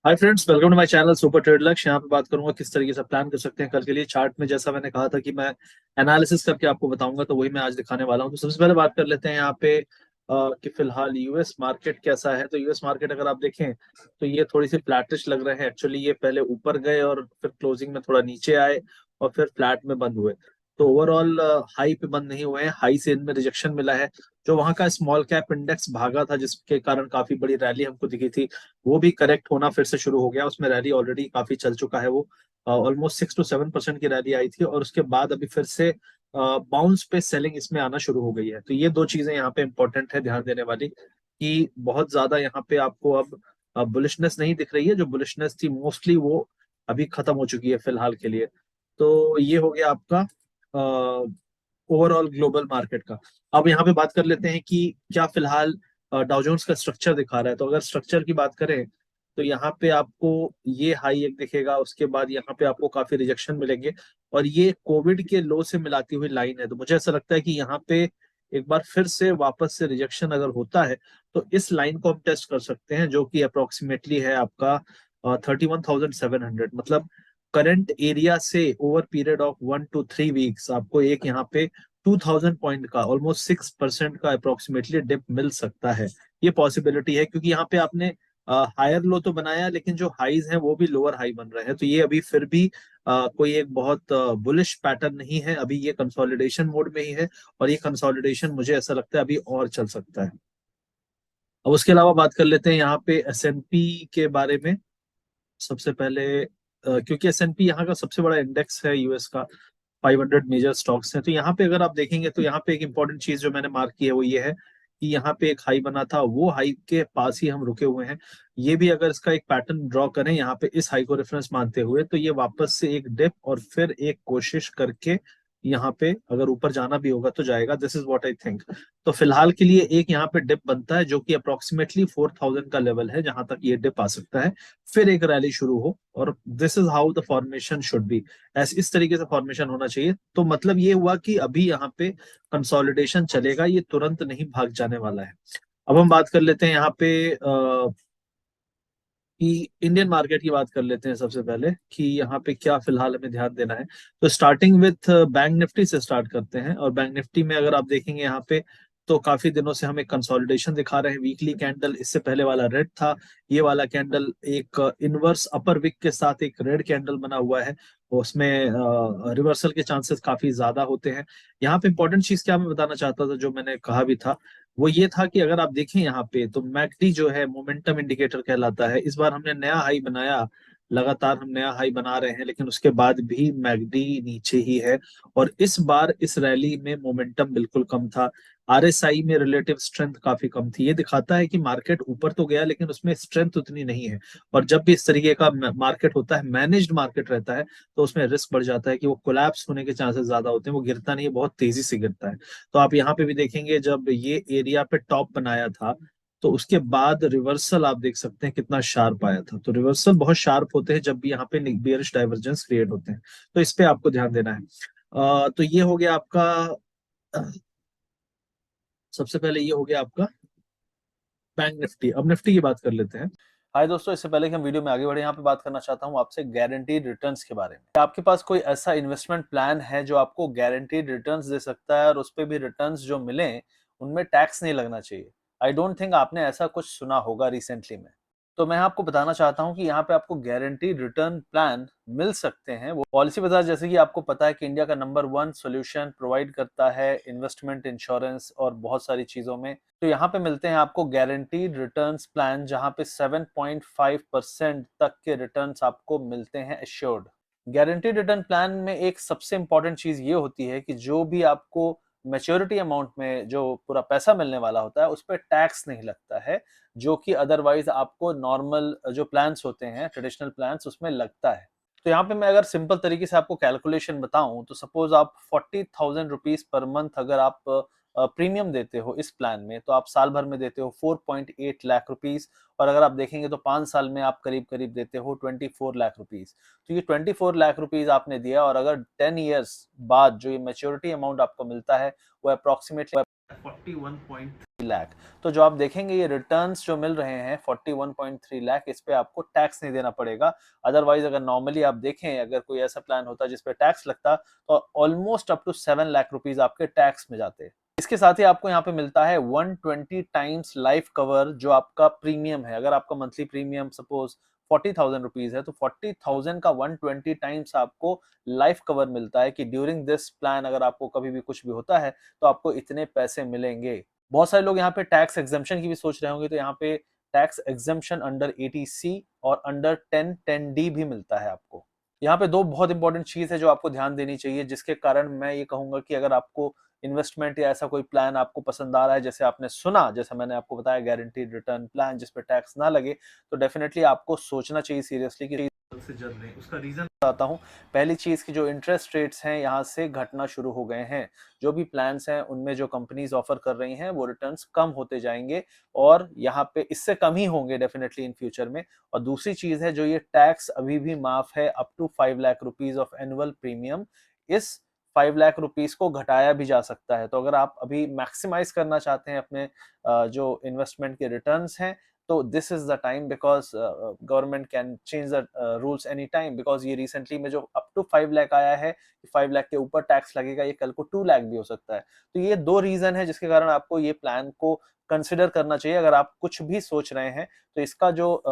Hi friends, welcome to my channel super trade Lakshya. यहाँ पे बात करूंगा किस तरीके से प्लान कर सकते हैं कल के लिए चार्ट में। जैसा मैंने कहा था कि मैं एनालिसिस करके आपको बताऊंगा, तो वही मैं आज दिखाने वाला हूँ। तो सबसे पहले बात कर लेते हैं यहाँ पे कि फिलहाल यूएस मार्केट कैसा है। तो यूएस मार्केट अगर आप देखें तो ये थोड़ी सी फ्लैटिश लग रहे हैं। एक्चुअली ये पहले ऊपर गए और फिर क्लोजिंग में थोड़ा नीचे आए और फिर फ्लैट में बंद हुए। तो ओवरऑल हाई पे बंद नहीं हुए हैं, हाई से इनमें रिजेक्शन मिला है। जो वहां का स्मॉल कैप इंडेक्स भागा था जिसके कारण काफी बड़ी रैली हमको दिखी थी, वो भी करेक्ट होना फिर से शुरू हो गया। उसमें रैली ऑलरेडी काफी चल चुका है। वो ऑलमोस्ट 6 to 7% की रैली आई थी और उसके बाद अभी फिर से बाउंस पे सेलिंग इसमें आना शुरू हो गई है। तो ये दो चीजें यहाँ पे इंपॉर्टेंट है ध्यान देने वाली, कि बहुत ज्यादा यहाँ पे आपको अब बुलिशनेस नहीं दिख रही है। जो बुलिशनेस थी मोस्टली वो अभी खत्म हो चुकी है फिलहाल के लिए। तो ये हो गया आपका ओवरऑल ग्लोबल मार्केट का। अब यहाँ पे बात कर लेते हैं कि क्या फिलहाल डाउ जोन्स का स्ट्रक्चर दिखा रहा है। तो अगर स्ट्रक्चर की बात करें तो यहाँ पे आपको ये हाई एक दिखेगा, उसके बाद यहाँ पे आपको काफी रिजेक्शन मिलेंगे और ये कोविड के लो से मिलाती हुई लाइन है। तो मुझे ऐसा लगता है कि यहाँ पे एक बार फिर से वापस से रिजेक्शन अगर होता है तो इस लाइन को हम टेस्ट कर सकते हैं, जो कि अप्रोक्सीमेटली है आपका 31,700। मतलब करंट एरिया से over period of 1 to 3 weeks आपको एक यहाँ पे 2,000 पॉइंट का ऑलमोस्ट 6% का अप्रोक्सीमेटली डिप मिल सकता है। ये पॉसिबिलिटी है क्योंकि यहाँ पे आपने हायर लो तो बनाया, लेकिन जो हाईज हैं वो भी लोअर हाई बन रहे हैं। तो ये अभी फिर भी कोई एक बहुत बुलिश पैटर्न नहीं है। अभी ये कंसोलिडेशन मोड में ही है और ये कंसोलिडेशन मुझे ऐसा लगता है अभी और चल सकता है। अब उसके अलावा बात कर लेते हैं यहाँ पे एसएनपी के बारे में। सबसे पहले क्योंकि एसएनपी यहाँ का सबसे बड़ा इंडेक्स है यूएस का, 500 मेजर स्टॉक्स हैं। तो यहाँ पे अगर आप देखेंगे तो यहाँ पे एक इंपॉर्टेंट चीज जो मैंने मार्क की है वो ये है कि यहाँ पे एक हाई बना था, वो हाई के पास ही हम रुके हुए हैं। ये भी अगर इसका एक पैटर्न ड्रॉ करें यहाँ पे इस हाई को रेफरेंस मानते हुए, तो ये वापस से एक डिप और फिर एक कोशिश करके यहाँ पे अगर ऊपर जाना भी होगा तो जाएगा। This is what I think. तो फिलहाल के लिए एक यहाँ पे डिप बनता है जो कि अप्रोक्सीमेटली 4,000 का लेवल है, जहां तक ये डिप आ सकता है। फिर एक रैली शुरू हो और this is how the formation should be. ऐसे इस तरीके से फॉर्मेशन होना चाहिए। तो मतलब ये हुआ कि अभी यहाँ पे कंसोलिडेशन चलेगा, ये तुरंत नहीं भाग जाने वाला है। अब हम बात कर लेते हैं यहाँ पे कि इंडियन मार्केट की बात कर लेते हैं सबसे पहले, कि यहाँ पे क्या फिलहाल हमें ध्यान देना है। तो स्टार्टिंग विथ बैंक निफ्टी से स्टार्ट करते हैं। और बैंक निफ्टी में अगर आप देखेंगे यहाँ पे तो काफी दिनों से हमें कंसोलिडेशन दिखा रहे हैं। वीकली कैंडल इससे पहले वाला रेड था, ये वाला कैंडल एक इनवर्स अपर विक के साथ एक रेड कैंडल बना हुआ है। उसमें रिवर्सल के चांसेस काफी ज्यादा होते हैं। यहाँ पे इंपॉर्टेंट चीज क्या मैं बताना चाहता था, जो मैंने कहा भी था, वो ये था कि अगर आप देखें यहाँ पे तो मैकडी जो है मोमेंटम इंडिकेटर कहलाता है। इस बार हमने नया हाई बनाया, लगातार हम नया हाई बना रहे हैं, लेकिन उसके बाद भी मैकडी नीचे ही है। और इस बार इस रैली में मोमेंटम बिल्कुल कम था। आरएसआई में रिलेटिव स्ट्रेंथ काफी कम थी। ये दिखाता है कि मार्केट ऊपर तो गया लेकिन उसमें स्ट्रेंथ उतनी नहीं है। और जब भी इस तरीके का मार्केट होता है, मैनेज्ड मार्केट रहता है, तो उसमें रिस्क बढ़ जाता है कि वो कोलैप्स होने के चांसेस ज्यादा होते हैं। वो गिरता नहीं है, बहुत तेजी से गिरता है। तो आप यहाँ पे भी देखेंगे जब ये एरिया पे टॉप बनाया था तो उसके बाद रिवर्सल आप देख सकते हैं कितना शार्प आया था। तो रिवर्सल बहुत शार्प होते हैं जब भी यहाँ पे बेयरिश डाइवर्जेंस क्रिएट होते हैं। तो इस पे आपको ध्यान देना है। तो ये हो गया आपका सबसे पहले ये हो गया आपका बैंक निफ्टी। अब निफ्टी की बात कर लेते हैं। हाय दोस्तों, इससे पहले कि हम वीडियो में आगे बढ़े, यहाँ पे बात करना चाहता हूँ आपसे गारंटीड रिटर्न्स के बारे में। आपके पास कोई ऐसा इन्वेस्टमेंट प्लान है जो आपको गारंटीड रिटर्न्स दे सकता है और उस पे भी रिटर्न्स जो मिले उनमें टैक्स नहीं लगना चाहिए? आई डोंट थिंक आपने ऐसा कुछ सुना होगा रिसेंटली में। तो मैं आपको बताना चाहता हूँ कि यहाँ पे आपको गारंटीड रिटर्न प्लान मिल सकते हैं। वो पॉलिसी बाजार, जैसे कि आपको पता है कि इंडिया का नंबर 1 सॉल्यूशन प्रोवाइड करता है इन्वेस्टमेंट, इंश्योरेंस और बहुत सारी चीजों में। तो यहाँ पे मिलते हैं आपको गारंटीड रिटर्न्स प्लान, जहाँ पे 7.5% तक के रिटर्न्स आपको मिलते हैं एश्योर्ड। गारंटीड रिटर्न प्लान में एक सबसे इंपॉर्टेंट चीज ये होती है कि जो भी आपको मैच्योरिटी अमाउंट में जो पूरा पैसा मिलने वाला होता है उस पर टैक्स नहीं लगता है, जो कि अदरवाइज आपको नॉर्मल जो प्लान्स होते हैं, ट्रेडिशनल प्लान्स, उसमें लगता है। तो यहाँ पे मैं अगर सिंपल तरीके से आपको कैलकुलेशन बताऊं तो सपोज आप 40,000 रुपीज पर मंथ अगर आप प्रीमियम देते हो इस प्लान में, तो आप साल भर में देते हो 4.8 लाख रुपीज। और अगर आप देखेंगे तो 5 साल में आप करीब करीब देते हो 24 लाख रुपीज। तो ये 24 लाख रुपीज आपने दिया, और अगर 10 ईयर्स बाद जो ये मेच्योरिटी अमाउंट आपको मिलता है वो अप्रोक्सीमेटली 41. लाख। तो जो आप देखेंगे ये रिटर्न्स जो मिल रहे हैं 41.3 लाख, इस पे आपको टैक्स नहीं देना पड़ेगा। अदरवाइज अगर नॉर्मली आप देखें, अगर कोई ऐसा प्लान होता जिस पे टैक्स लगता, तो almost up to 7 lakh rupees आपके टैक्स में जाते। इसके साथ ही आपको यहाँ पे मिलता है 120 टाइम्स लाइफ कवर, जो आपका प्रीमियम है। अगर आपका मंथली प्रीमियम सपोज 40,000 रुपीज है, तो 40,000 का 120 टाइम्स आपको लाइफ कवर मिलता है कि ड्यूरिंग दिस प्लान अगर आपको कभी भी कुछ भी होता है तो आपको इतने पैसे मिलेंगे। बहुत सारे लोग यहाँ पे टैक्स एग्जम्पशन की भी सोच रहे होंगे, तो यहाँ पे टैक्स एग्जम्पशन अंडर 80C और अंडर 10D भी मिलता है आपको। यहाँ पे दो बहुत इंपॉर्टेंट चीज है जो आपको ध्यान देनी चाहिए, जिसके कारण मैं ये कहूंगा कि अगर आपको इन्वेस्टमेंट या ऐसा कोई प्लान आपको पसंद आ रहा है, जैसे आपने सुना, जैसा मैंने आपको बताया गारंटीड रिटर्न प्लान जिसपे टैक्स ना लगे, तो डेफिनेटली आपको सोचना चाहिए सीरियसली कि से जल रहे हैं। उसका रीजन बताता हूँ। पहली चीज की जो इंटरेस्ट रेट्स हैं यहाँ से घटना शुरू हो गए हैं। जो भी प्लान्स हैं उनमें जो कंपनीज ऑफर कर रही हैं वो रिटर्न्स कम होते जाएंगे और यहाँ पे इससे कम ही होंगे डेफिनेटली इन फ्यूचर में। और दूसरी चीज है जो ये टैक्स अभी भी माफ है up to 5 lakh rupees of annual premium. इस 5 लाख रुपीस को घटाया भी जा सकता है। तो अगर आप अभी मैक्सिमाइज करना चाहते हैं अपने जो इन्वेस्टमेंट के रिटर्न्स हैं, तो this is the time, because government can change the rules any time. Because ये रिसेंटली में जो अप टू 5 लाख आया है, 5 लाख के ऊपर टैक्स लगेगा, ये कल को 2 लाख भी हो सकता है। तो ये दो रीजन है जिसके कारण आपको ये प्लान को कंसिडर करना चाहिए। अगर आप कुछ भी सोच रहे हैं तो इसका जो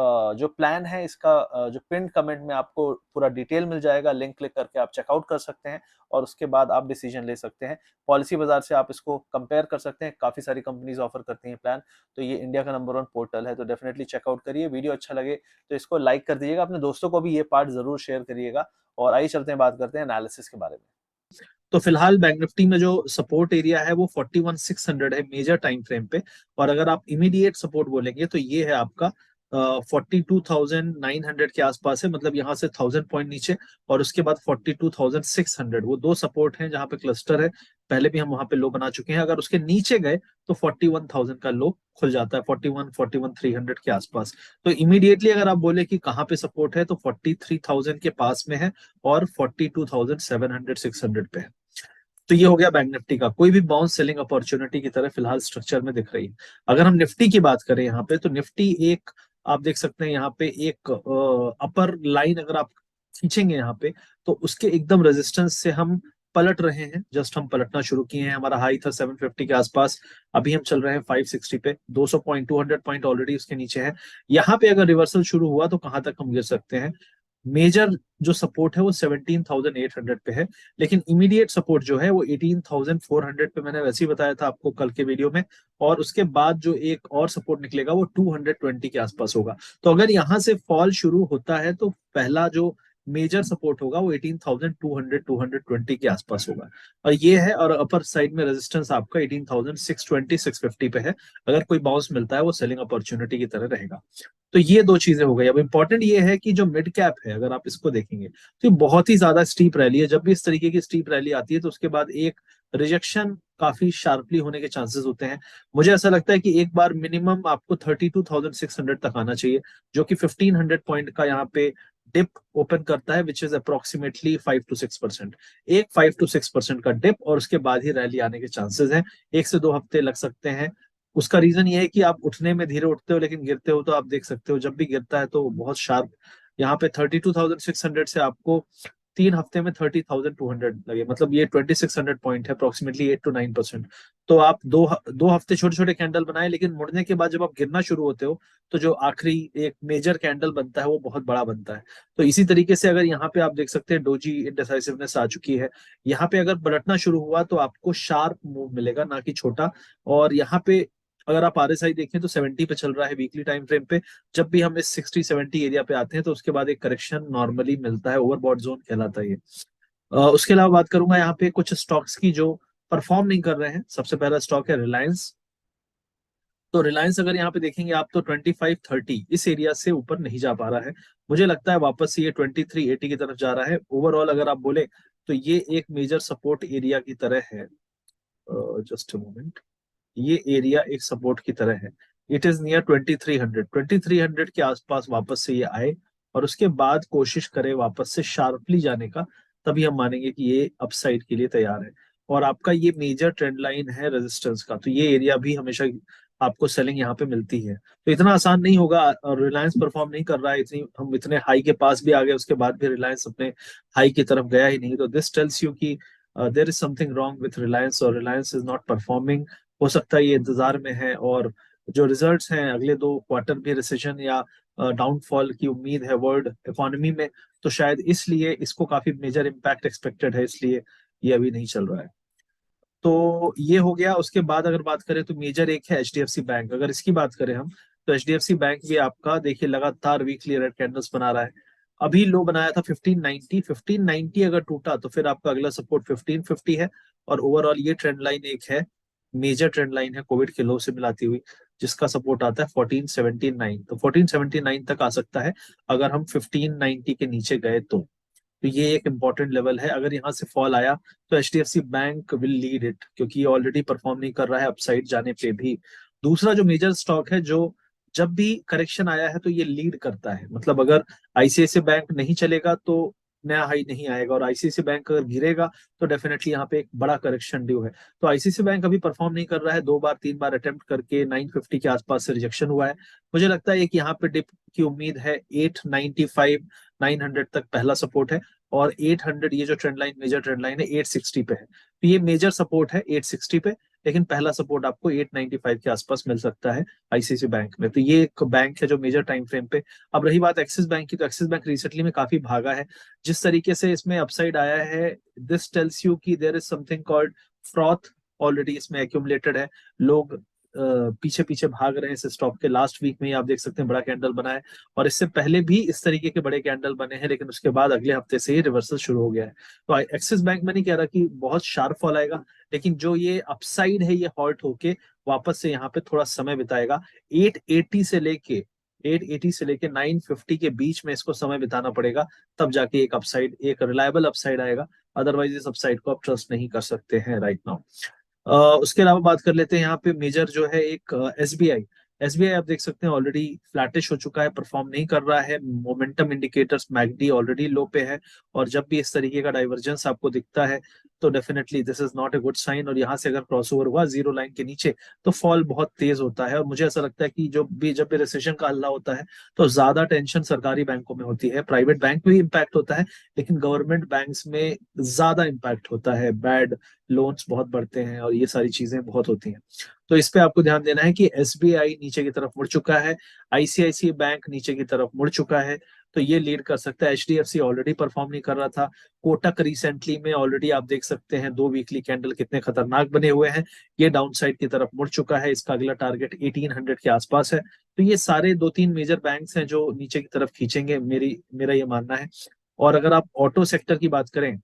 प्लान है, इसका जो पिन कमेंट में आपको पूरा डिटेल मिल जाएगा, लिंक क्लिक करके आप चेकआउट कर सकते हैं और उसके बाद आप डिसीजन ले सकते हैं। पॉलिसी बाजार से आप इसको कंपेयर कर सकते हैं, काफी सारी कंपनीज ऑफर करती हैं प्लान। तो ये इंडिया का नंबर 1 पोर्टल है, तो डेफिनेटली चेकआउट करिए। वीडियो अच्छा लगे तो इसको लाइक कर दीजिएगा, अपने दोस्तों को भी ये पार्ट जरूर शेयर करिएगा। और आइए चलते हैं, बात करते हैं एनालिसिस के बारे में। तो फिलहाल बैंक निफ्टी में जो सपोर्ट एरिया है वो 41,600 है मेजर टाइम फ्रेम पे। और अगर आप इमीडिएट सपोर्ट बोलेंगे तो ये है आपका 42,900 के आसपास है, मतलब यहाँ से 1000 पॉइंट नीचे। और उसके बाद 42,600, वो दो सपोर्ट हैं जहाँ पे क्लस्टर है। पहले भी हम वहां पे लो बना चुके हैं। अगर उसके नीचे गए तो 41,000 का लो खुल जाता है, 41,300 के आसपास। तो इमीडिएटली अगर आप बोले कि कहाँ पे सपोर्ट है, तो 43,000 के पास में है और 42,700 600 पे है। तो ये हो गया बैंक निफ्टी का। कोई भी बाउंस सेलिंग अपॉर्चुनिटी की तरह फिलहाल स्ट्रक्चर में दिख रही है। अगर हम निफ्टी की बात करें यहाँ पे, तो निफ्टी एक, आप देख सकते हैं यहाँ पे एक अपर लाइन अगर आप खींचेंगे यहाँ पे, तो उसके एकदम रेजिस्टेंस से हम पलट रहे हैं। जस्ट हम पलटना शुरू किए हैं। हमारा हाई था 750 के आसपास, अभी हम चल रहे हैं 560 पे। 200 पॉइंट 200 पॉइंट ऑलरेडी उसके नीचे है। यहाँ पे अगर रिवर्सल शुरू हुआ तो कहां तक हम गिर सकते हैं? मेजर जो सपोर्ट है वो 17,800 पे है, लेकिन इमीडिएट सपोर्ट जो है वो 18,400 पे, मैंने वैसे ही बताया था आपको कल के वीडियो में। और उसके बाद जो एक और सपोर्ट निकलेगा वो 220 के आसपास होगा। तो अगर यहां से फॉल शुरू होता है तो पहला जो मेजर सपोर्ट होगा वो 18,200 220 के आसपास होगा। और ये है, और अपर साइड में रेजिस्टेंस आपका 18,620 650 पे है। अगर कोई बाउंस मिलता है वो सेलिंग अपॉर्चुनिटी की तरह रहेगा। तो ये दो चीजें हो गई। अब इंपॉर्टेंट ये है कि जो मिड कैप है, अगर आप इसको देखेंगे तो ये बहुत ही ज्यादा स्टीप रैली है। जब भी इस तरीके की स्टीप रैली आती है तो उसके बाद एक रिजेक्शन काफी शार्पली होने के चांसेस होते हैं। मुझे ऐसा लगता है कि एक बार मिनिमम आपको 32,600 तक आना चाहिए, जो कि 1500 पॉइंट का यहाँ पे डिप ओपन करता है, विच इज अप्रोक्सीमेटली 5 to 6%। एक 5 to 6% का डिप और उसके बाद ही रैली आने के चांसेस हैं। 1 से 2 हफ्ते लग सकते हैं। उसका रीजन ये है कि आप उठने में धीरे उठते हो लेकिन गिरते हो, तो आप देख सकते हो जब भी गिरता है तो बहुत शार्प। यहाँ पे 32,600 से आपको 3 हफ्ते में 30,200 लगे, मतलब ये 2,600 पॉइंट है, अप्रोक्सीमेटली 8 to 9%। तो आप दो हफ्ते छोटे छोटे कैंडल बनाए, लेकिन मुड़ने के बाद जब आप गिरना शुरू होते हो तो जो आखिरी एक मेजर कैंडल बनता है वो बहुत बड़ा बनता है। तो इसी तरीके से अगर यहाँ पे आप देख सकते हैं डोजी इंडिसाइसिवनेस आ चुकी है। यहाँ पे अगर पलटना शुरू हुआ तो आपको शार्प मूव मिलेगा, ना कि छोटा। और यहाँ पे अगर आप आरएसआई देखें तो 70 पे चल रहा है वीकली टाइम फ्रेम पे। जब भी हम इस 60 70 एरिया पे आते हैं तो उसके बाद एक करेक्शन नॉर्मली मिलता है, ओवरबॉट जोन कहलाता है ये। उसके अलावा बात करूंगा यहाँ पे कुछ स्टॉक्स की जो परफॉर्म नहीं कर रहे हैं। सबसे पहला स्टॉक है रिलायंस। तो रिलायंस अगर यहाँ पे देखेंगे आप तो 2530 इस एरिया से ऊपर नहीं जा पा रहा है। मुझे लगता है वापस से ये 2380 की तरफ जा रहा है। ओवरऑल अगर आप बोले तो ये एक मेजर सपोर्ट एरिया की तरह है। जस्ट अ मोमेंट, ये एरिया एक सपोर्ट की तरह है। इट इज नियर 2300 के आसपास वापस से ये आए और उसके बाद कोशिश करे वापस से शार्पली जाने का, तभी हम मानेंगे कि ये अपसाइड के लिए तैयार है। और आपका ये मेजर ट्रेंड लाइन है रेजिस्टेंस का, तो ये एरिया भी हमेशा आपको सेलिंग यहाँ पे मिलती है। तो इतना आसान नहीं होगा, और रिलायंस परफॉर्म नहीं कर रहा है, इतनी हम इतने हाई के पास भी आ गए, उसके बाद भी रिलायंस अपने हाई की तरफ गया ही नहीं, तो दिस टेल्स यू कि there is something wrong with Reliance, और रिलायंस इज नॉट परफॉर्मिंग। हो सकता है ये इंतजार में है, और जो रिजल्ट्स हैं अगले 2 क्वार्टर भी रिसेशन या डाउनफॉल की उम्मीद है वर्ल्ड इकोनॉमी में, तो शायद इसलिए इसको काफी मेजर इम्पैक्ट एक्सपेक्टेड है, इसलिए ये अभी नहीं चल रहा है। तो ये हो गया। उसके बाद अगर बात करें तो मेजर एक है एचडीएफसी बैंक, अगर इसकी बात करें हम, तो एचडीएफसी बैंक भी आपका देखिए लगातार वीकली रेड कैंडल्स बना रहा है। अभी लो बनाया था 1590, 1590 अगर टूटा तो फिर आपका अगला सपोर्ट 1550 है। और ओवरऑल ये ट्रेंड लाइन एक है, मेजर ट्रेंड लाइन है कोविड के लो से मिलाती हुई, जिसका सपोर्ट आता है 1479, तो 1479 तक आ सकता है अगर हम 1590 के नीचे गए तो ये एक इंपॉर्टेंट लेवल है। अगर यहाँ से फॉल आया तो H D F C bank will lead it, क्योंकि ये ऑलरेडी परफॉर्म नहीं कर रहा है अपसाइड जाने पे भी। दूसरा जो मेजर स्टॉक है जो जब भी करेक्शन आया है तो ये लीड करता है, मतलब अगर आईसीआईसी बैंक नहीं चलेगा तो नया हाई नहीं आएगा, और आईसीआईसी बैंक अगर गिरेगा तो डेफिनेटली यहाँ पे एक बड़ा करेक्शन ड्यू है। तो आईसीआईसी बैंक अभी परफॉर्म नहीं कर रहा है, 2 बार 3 बार अटेम्प्ट करके 950 के आसपास से रिजेक्शन हुआ है। मुझे लगता है कि यहाँ पे डिप की उम्मीद है 895, 900 तक पहला सपोर्ट है, और 800 ये जो trend line major trend line है 860 पे है, तो ये मेजर सपोर्ट है 860 पे। लेकिन पहला सपोर्ट आपको 895 के आसपास मिल सकता है आईसीआईसी बैंक में, तो ये एक बैंक है जो मेजर टाइम फ्रेम पे। अब रही बात एक्सिस बैंक की, तो एक्सिस बैंक रिसेंटली में काफी भागा है, जिस तरीके से इसमें अपसाइड आया है, दिस टेल्स यू कि there is something called froth already इसमें एक्यूमुलेटेड है। लोग पीछे पीछे भाग रहे हैं इस स्टॉक के। लास्ट वीक में ही आप देख सकते हैं बड़ा कैंडल बना है, और इससे पहले भी इस तरीके के बड़े कैंडल बने हैं, लेकिन उसके बाद अगले हफ्ते से ही रिवर्सल शुरू हो गया है। तो एक्सिस बैंक में नहीं कह रहा कि बहुत शार्प फॉल आएगा, लेकिन जो ये अपसाइड है ये हॉल्ट होके वापस से यहाँ पे थोड़ा समय बिताएगा। 880 से लेके 880 से लेके 950 के बीच में इसको समय बिताना पड़ेगा, तब जाके एक अपसाइड, एक रिलायबल अपसाइड आएगा। अदरवाइज इस अपसाइड को आप ट्रस्ट नहीं कर सकते हैं राइट नाउ। उसके अलावा बात कर लेते हैं यहाँ पे मेजर जो है एक एसबीआई। एसबीआई आप देख सकते हैं ऑलरेडी फ्लैटिश हो चुका है, परफॉर्म नहीं कर रहा है। मोमेंटम इंडिकेटर्स मैगडी ऑलरेडी लो पे है, और जब भी इस तरीके का डाइवर्जेंस आपको दिखता है तो definitely this is not a good sign, और यहाँ से अगर क्रॉसओवर हुआ जीरो लाइन के नीचे तो फॉल बहुत तेज होता है। और मुझे ऐसा लगता है कि जब भी रिसेशन का हल्ला होता है तो ज्यादा टेंशन सरकारी बैंकों में होती है, प्राइवेट बैंक में भी इम्पैक्ट होता है, लेकिन गवर्नमेंट बैंक्स में ज्यादा इम्पैक्ट होता है, बैड लोन्स बहुत बढ़ते हैं और ये सारी चीजें बहुत होती हैं। तो इस पे आपको ध्यान देना है कि एसबीआई नीचे की तरफ मुड़ चुका है, आईसीआईसी बैंक नीचे की तरफ मुड़ चुका है, तो ये लीड कर सकता है। एचडीएफसी ऑलरेडी परफॉर्म नहीं कर रहा था। कोटक रिसेंटली में ऑलरेडी आप देख सकते हैं 2 वीकली कैंडल कितने खतरनाक बने हुए हैं, ये डाउन साइड की तरफ मुड़ चुका है, इसका अगला टारगेट 1800 के आसपास है। तो ये सारे 2-3 मेजर बैंक्स हैं जो नीचे की तरफ खींचेंगे, मेरा ये मानना है। और अगर आप ऑटो सेक्टर की बात करें,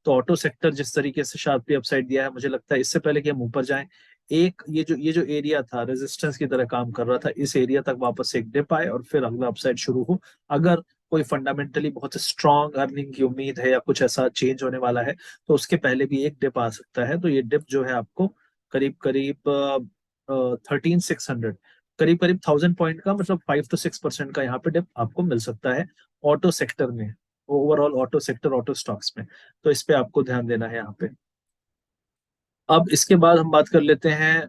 तो ऑटो सेक्टर जिस तरीके से शार्पली अपसाइड दिया है, मुझे लगता है इससे पहले कि हम ऊपर जाएं, एक ये जो एरिया था रेजिस्टेंस की तरह काम कर रहा था, इस एरिया तक वापस से एक डिप आए और फिर अगला अपसाइड शुरू हो। अगर कोई फंडामेंटली बहुत स्ट्रांग अर्निंग की उम्मीद है या कुछ ऐसा चेंज होने वाला है, तो उसके पहले भी एक डिप आ सकता है। तो ये डिप जो है आपको करीब करीब 13,600, करीब करीब 1000 पॉइंट का, मतलब 5 to 6% का यहाँ पे डिप आपको मिल सकता है ऑटो सेक्टर में, overall auto sector auto stocks में। तो इस पे आपको ध्यान देना है यहाँ पे। अब इसके बाद हम बात कर लेते हैं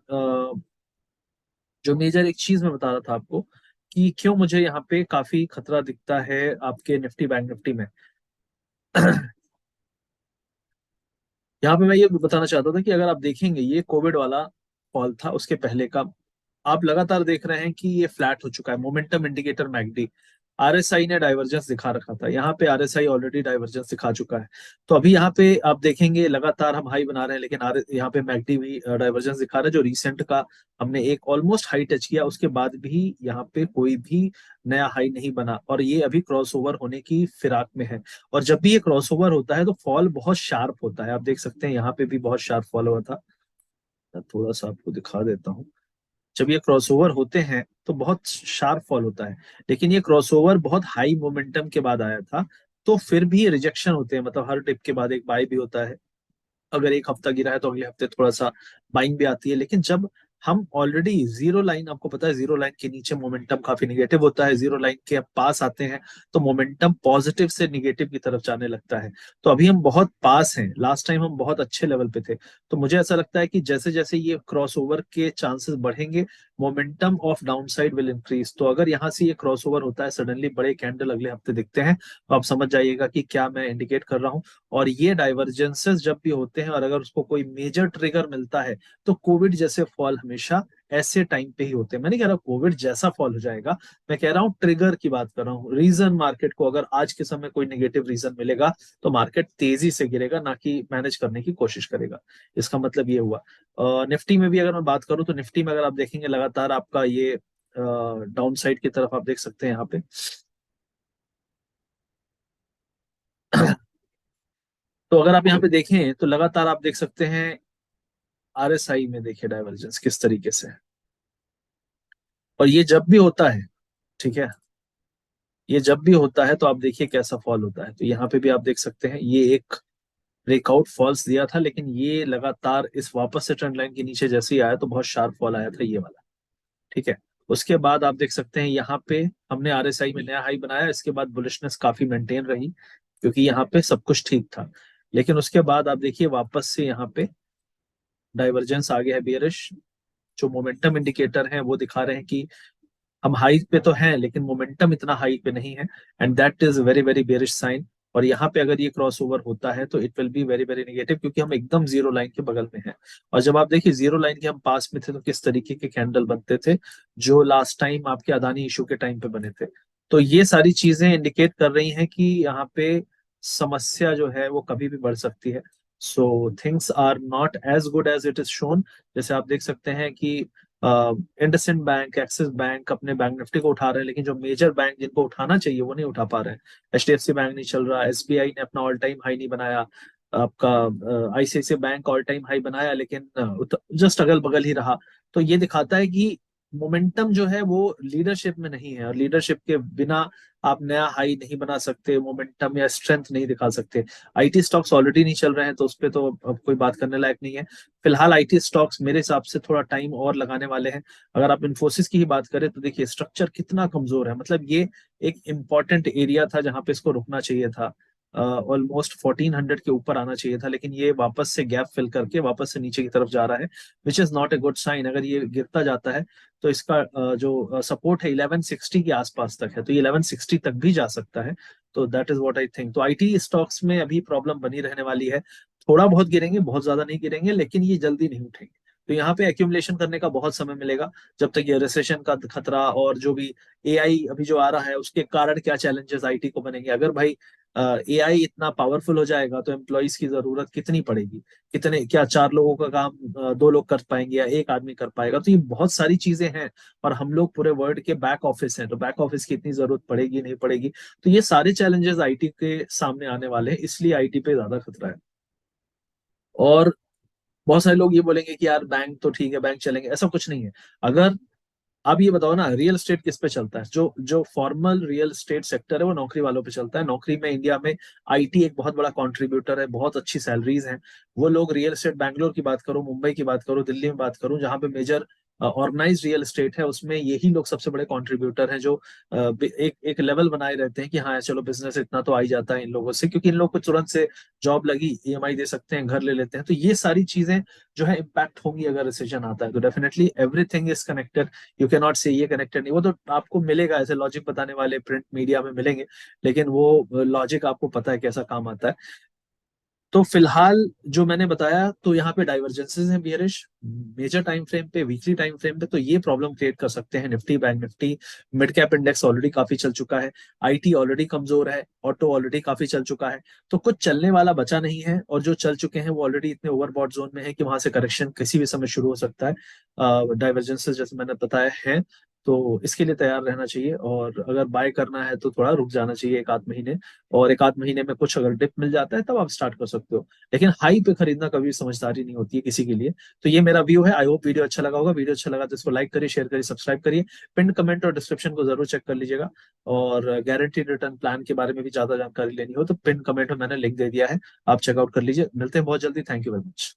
जो मेजर एक चीज मैं बता रहा था आपको कि क्यों मुझे यहाँ पे काफी खतरा दिखता है आपके निफ्टी बैंक निफ्टी में। यहाँ पे मैं ये बताना चाहता था कि अगर आप देखेंगे ये कोविड वाला फॉल था, उसके पहले का आप लगातार देख रहे हैं कि ये फ्लैट हो चुका है। मोमेंटम इंडिकेटर मैगडी, आरएसआई ने डाइवर्जेंस दिखा रखा था, यहाँ पे आरएसआई ऑलरेडी डाइवर्जेंस दिखा चुका है। तो अभी यहाँ पे आप देखेंगे लगातार हम हाई बना रहे हैं, लेकिन यहाँ पे मैगडी भी डाइवर्जेंस दिखा रहा है। जो रिसेंट का हमने एक ऑलमोस्ट हाई टच किया, उसके बाद भी यहाँ पे कोई भी नया हाई नहीं बना, और ये अभी क्रॉसओवर होने की फिराक में है। और जब भी ये क्रॉसओवर होता है तो फॉल बहुत शार्प होता है, आप देख सकते हैं यहाँ पे भी बहुत शार्प फॉल हुआ था। मैं थोड़ा सा आपको दिखा देता हूँ। जब ये क्रॉसओवर होते हैं तो बहुत शार्प फॉल होता है, लेकिन ये क्रॉसओवर बहुत हाई मोमेंटम के बाद आया था, तो फिर भी रिजेक्शन होते हैं, मतलब हर डिप के बाद एक बाय भी होता है। अगर एक हफ्ता गिरा है तो अगले हफ्ते थोड़ा सा बाइंग भी आती है, लेकिन जब हम ऑलरेडी जीरो लाइन, आपको पता है जीरो लाइन के नीचे मोमेंटम काफी निगेटिव होता है, जीरो लाइन के पास आते हैं तो मोमेंटम पॉजिटिव से निगेटिव की तरफ जाने लगता है। तो अभी हम बहुत पास हैं, लास्ट टाइम हम बहुत अच्छे लेवल पे थे। तो मुझे ऐसा लगता है कि जैसे जैसे ये क्रॉस ओवर के चांसेस बढ़ेंगे, momentum of down side will increase. तो अगर यहाँ से ये क्रॉस ओवर होता है, सडनली बड़े कैंडल अगले हफ्ते दिखते हैं, तो आप समझ जाइएगा कि क्या मैं इंडिकेट कर रहा हूँ। और ये डाइवर्जेंसेस जब भी होते हैं और अगर उसको कोई मेजर ट्रिगर मिलता है, तो कोविड जैसे फॉल हमेशा ऐसे टाइम पे ही होते हैं। मैं नहीं कह रहा कोविड जैसा फॉल हो जाएगा, मैं कह रहा हूँ ट्रिगर की बात कर रहा हूँ। रीजन मार्केट को अगर आज के समय कोई नेगेटिव रीजन मिलेगा, तो मार्केट तेजी से गिरेगा, ना कि मैनेज करने की कोशिश करेगा। इसका मतलब ये हुआ। निफ्टी में भी अगर मैं बात करूं, तो निफ्टी में अगर आप देखेंगे लगातार आपका ये डाउन साइड की तरफ आप देख सकते हैं यहाँ पे। तो अगर आप यहाँ पे देखें तो लगातार आप देख सकते हैं आरएसआई में, देखिए डाइवर्जेंस किस तरीके से है। और ये जब भी होता है, ठीक है, ये जब भी होता है तो आप देखिए कैसा फॉल होता है। तो यहाँ पे भी आप देख सकते हैं ये एक ब्रेकआउट फॉल्स दिया था, लेकिन ये लगातार इस वापस से ट्रेंड लाइन के नीचे जैसे ही आया तो बहुत शार्प फॉल आया था ये वाला, ठीक है। उसके बाद आप देख सकते हैं यहाँ पे हमने आरएसआई में नया हाई बनाया, इसके बाद बुलिशनेस काफी मेंटेन रही, क्योंकि यहाँ पे सब कुछ ठीक था। लेकिन उसके बाद आप देखिए वापस से यहाँ पे डाइवर्जेंस आ गया है बियरिश। जो मोमेंटम इंडिकेटर है वो दिखा रहे हैं कि हम हाई पे तो हैं, लेकिन मोमेंटम इतना हाई पे नहीं है, and that is very very bearish sign. और यहाँ पे अगर ये क्रॉस ओवर होता है तो it will be very very negative, क्योंकि हम एकदम जीरो लाइन के बगल में हैं। और जब आप देखिए जीरो लाइन के हम पास में थे तो किस तरीके के कैंडल बनते थे, जो लास्ट टाइम आपके अदानी इशू के टाइम पे बने थे। तो ये सारी चीजें इंडिकेट कर रही हैं कि यहाँ पे समस्या जो है वो कभी भी बढ़ सकती है। So things are not as good as it is shown. जैसे आप देख सकते हैं कि इंडसइंड बैंक, एक्सिस बैंक अपने बैंक निफ्टी को उठा रहे हैं, लेकिन जो मेजर बैंक जिनको उठाना चाहिए वो नहीं उठा पा रहे हैं। एचडीएफसी बैंक नहीं चल रहा, एसबीआई ने अपना ऑल टाइम हाई नहीं बनाया, आपका ICICI bank all time high बनाया, लेकिन जस्ट अगल बगल ही रहा। तो ये दिखाता है कि मोमेंटम जो है वो लीडरशिप में नहीं है, और लीडरशिप के बिना आप नया हाई नहीं बना सकते, मोमेंटम या स्ट्रेंथ नहीं दिखा सकते। आईटी स्टॉक्स ऑलरेडी नहीं चल रहे हैं, तो उस पर तो अब कोई बात करने लायक नहीं है। फिलहाल आईटी स्टॉक्स मेरे हिसाब से थोड़ा टाइम और लगाने वाले हैं। अगर आप इन्फोसिस की ही बात करें तो देखिए स्ट्रक्चर कितना कमजोर है, मतलब ये एक इंपॉर्टेंट एरिया था जहां पे इसको रुकना चाहिए था, ऑलमोस्ट 1400 के ऊपर आना चाहिए था, लेकिन ये वापस से गैप फिल करके वापस से नीचे की तरफ जा रहा है, which is not a good sign. अगर ये गिरता जाता है तो इसका जो सपोर्ट है 1160 के आसपास तक है, तो ये 1160 तक भी जा सकता है। तो that is what I think. तो आईटी स्टॉक्स में अभी प्रॉब्लम बनी रहने वाली है। थोड़ा बहुत गिरेंगे, बहुत ज्यादा नहीं गिरेंगे, लेकिन ये जल्दी नहीं उठेंगे। तो यहाँ पे एक्यूमुलेशन करने का बहुत समय मिलेगा, जब तक ये रिसेशन का खतरा और जो भी एआई अभी जो आ रहा है उसके कारण क्या चैलेंजेस आईटी को बनेंगे। अगर भाई एआई इतना पावरफुल हो जाएगा तो एम्प्लॉयज की जरूरत कितनी पड़ेगी, कितने, क्या 4 लोगों का काम 2 लोग कर पाएंगे या एक आदमी कर पाएगा। तो ये बहुत सारी चीजें हैं, और हम लोग पूरे वर्ल्ड के बैक ऑफिस हैं, तो बैक ऑफिस की इतनी जरूरत पड़ेगी नहीं पड़ेगी। तो ये सारे चैलेंजेस आईटी के सामने आने वाले हैं, इसलिए आईटी पे ज्यादा खतरा है। और बहुत सारे लोग ये बोलेंगे कि यार बैंक तो ठीक है, बैंक चलेंगे, ऐसा कुछ नहीं है। अगर आप ये बताओ ना, रियल एस्टेट किस पे चलता है? जो जो फॉर्मल रियल एस्टेट सेक्टर है वो नौकरी वालों पे चलता है। नौकरी में इंडिया में आईटी एक बहुत बड़ा कंट्रीब्यूटर है, बहुत अच्छी सैलरीज हैं। वो लोग रियल एस्टेट, बैंगलोर की बात करो, मुंबई की बात करो, दिल्ली में बात करूं, जहां पे मेजर ऑर्गेनाइज रियल एस्टेट है, उसमें यही लोग सबसे बड़े कंट्रीब्यूटर हैं, जो एक एक लेवल बनाए रहते हैं कि हाँ चलो बिजनेस इतना तो आ ही जाता है इन लोगों से, क्योंकि इन लोग को तुरंत से जॉब लगी, ईएमआई दे सकते हैं, घर ले लेते हैं। तो ये सारी चीजें जो है इम्पैक्ट होंगी अगर रिसेशन आता है। तो definitely everything is connected, you can not से ये कनेक्टेड नहीं, वो तो आपको मिलेगा, ऐसे लॉजिक बताने वाले प्रिंट मीडिया में मिलेंगे, लेकिन वो लॉजिक आपको पता है कैसा काम आता है। तो फिलहाल जो मैंने बताया, तो यहाँ पे डाइवर्जेंसेस हैं बियरिश, मेजर टाइम फ्रेम पे, वीकली टाइम फ्रेम पे, तो ये प्रॉब्लम क्रिएट कर सकते हैं Nifty, bank Nifty. Mid cap index already काफी चल चुका है, आईटी ऑलरेडी कमजोर है, ऑटो ऑलरेडी काफी चल चुका है। तो कुछ चलने वाला बचा नहीं है, और जो चल चुके हैं वो ऑलरेडी इतने ओवरबॉट जोन में है कि वहां से करेक्शन किसी भी समय शुरू हो सकता है। डाइवर्जेंसेस जैसे मैंने बताया है, तो इसके लिए तैयार रहना चाहिए। और अगर बाय करना है तो थोड़ा रुक जाना चाहिए एक आध महीने, और एक आध महीने में कुछ अगर डिप मिल जाता है तब आप स्टार्ट कर सकते हो। लेकिन हाई पे खरीदना कभी समझदारी नहीं होती है किसी के लिए। तो ये मेरा व्यू है। आई होप वीडियो अच्छा लगा होगा। वीडियो अच्छा लगा तो इसको लाइक करिए, शेयर करिए, सब्सक्राइब करिए। पिन कमेंट और डिस्क्रिप्शन को जरूर चेक कर लीजिएगा। और गारंटीड रिटर्न प्लान के बारे में भी ज्यादा जानकारी लेनी हो तो पिन कमेंट में मैंने लिंक दे दिया है, आप चेकआउट कर लीजिए। मिलते हैं बहुत जल्दी। Thank you very much.